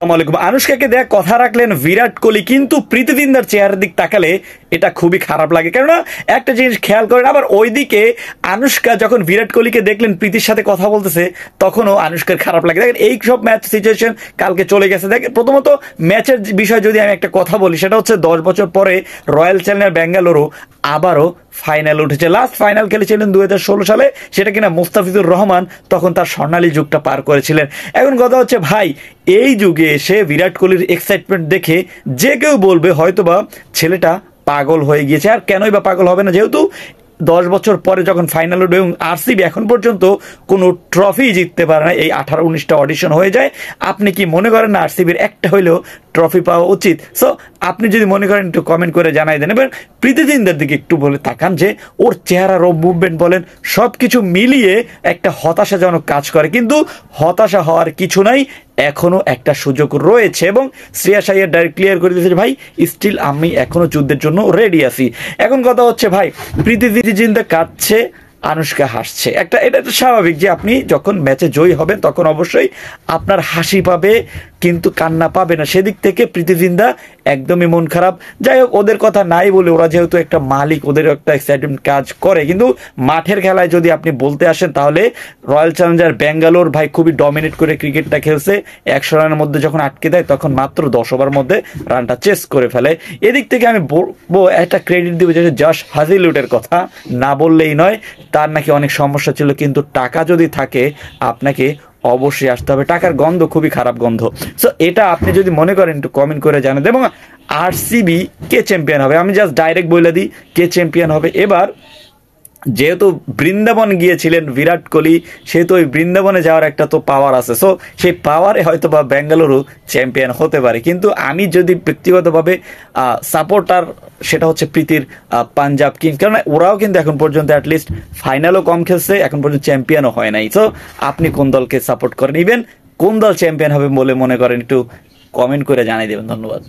আসসালামু আনুশকাকে দেয়া কথা রাখলেন বিরাট কোহলি, কিন্তু প্রীতি জিন্দার চেহারার দিক তাকালে এটা খুবই খারাপ লাগে। কেননা একটা জিনিস খেয়াল করেন, আবার ওইদিকে আনুশকা যখন বিরাট কোহলিকে দেখলেন প্রীতির সাথে কথা বলতেছে, তখনও আনুশকার খারাপ লাগে। দেখেন এই সব ম্যাচ সিচুয়েশন কালকে চলে গেছে। দেখেন প্রথমত ম্যাচের বিষয়ে যদি আমি একটা কথা বলি, সেটা হচ্ছে 10 বছর পরে রয়্যাল চ্যালেঞ্জার্স বেঙ্গালুরু আবারও ফাইনাল উঠেছে। লাস্ট ফাইনাল খেলেছিলেন 2016 সালে, সেটা কিনা মুস্তাফিজুর রহমান তখন তার স্বর্ণালী যুগটা পার করেছিলেন। এখন কথা হচ্ছে ভাই, এই যুগে এসে বিরাট কোহলির এক্সাইটমেন্ট দেখে যে কেউ বলবে হয়তোবা ছেলেটা পাগল হয়ে গিয়েছে। আর কেনই বা পাগল হবে না, যেহেতু 10 বছর পরে যখন ফাইনাল উঠবে এবং আরসিবি এখন পর্যন্ত কোনো ট্রফি জিততে পারে না, এই 18-19টা অডিশন হয়ে যায়। আপনি কি মনে করেন না আরসিবির একটা হইলেও ট্রফি পাওয়া উচিত? সো আপনি যদি মনে করেন একটু কমেন্ট করে জানাই দেন। এবার প্রীতি জিন্দার দিকে একটু বলে তাকান, যে ওর চেহারার মুভমেন্ট বলেন সব কিছু মিলিয়ে একটা হতাশাজনক কাজ করে, কিন্তু হতাশা হওয়ার কিছু নাই, এখনো একটা সুযোগ রয়েছে। এবং শ্রেয়াস আইয়ার ডাইরেক্ট ক্লিয়ার করে দিয়েছে, ভাই স্টিল আমি এখনো যুদ্ধের জন্য রেডি আছি। এখন কথা হচ্ছে ভাই, প্রীতি জিন্দা কাঁদছে, আনুশকা হাসছে, এটা তো স্বাভাবিক যে আপনি যখন ম্যাচে জয়ী হবেন তখন অবশ্যই আপনার হাসি পাবে, কিন্তু কান্না পাবে না। সেদিক থেকে প্রীতি জিন্দা একদমই মন খারাপ। যাই হোক, ওদের কথা নাই বলে, ওরা যেহেতু একটা মালিক, ওদের একটা এক্সাইটমেন্ট কাজ করে। কিন্তু মাঠের খেলায় যদি আপনি বলতে আসেন, তাহলে রয়্যাল চ্যালেঞ্জার্স বেঙ্গালোর ভাই খুবই ডমিনেট করে ক্রিকেটটা খেলছে। 100 রানের মধ্যে যখন আটকে দেয়, তখন মাত্র 10 ওভার মধ্যে রানটা চেস করে ফেলে। এদিক থেকে আমি বলবো, একটা ক্রেডিট দিব যে জশ হাজিলউডের কথা না বললেই নয়। তার নাকি অনেক সমস্যা ছিল, কিন্তু টাকা যদি থাকে আপনাকে অবশ্যই আসতে হবে। টাকার গন্ধ খুবই খারাপ গন্ধ। সো এটা আপনি যদি মনে করেন একটু কমেন্ট করে জানান। এবং আরসিবি কে চ্যাম্পিয়ন হবে, আমি জাস্ট ডাইরেক্ট বলে দিই কে চ্যাম্পিয়ন হবে। এবার যেহেতু বৃন্দাবন গিয়েছিলেন বিরাট কোহলি, সেহেতু ওই বৃন্দাবনে যাওয়ার একটা তো পাওয়ার আছে। সো সেই পাওয়ারে হয়তো বা বেঙ্গালুরু চ্যাম্পিয়ন হতে পারে। কিন্তু আমি যদি ব্যক্তিগতভাবে সাপোর্টার, সেটা হচ্ছে প্রীতির পাঞ্জাব কিংস, কারণ ওরাও কিন্তু এখন পর্যন্ত অ্যাটলিস্ট ফাইনালও কম খেলছে, এখন পর্যন্ত চ্যাম্পিয়নও হয় নাই। সো আপনি কোন দলকে সাপোর্ট করেন, ইভেন কোন দল চ্যাম্পিয়ন হবে বলে মনে করেন, একটু কমেন্ট করে জানিয়ে দেবেন। ধন্যবাদ।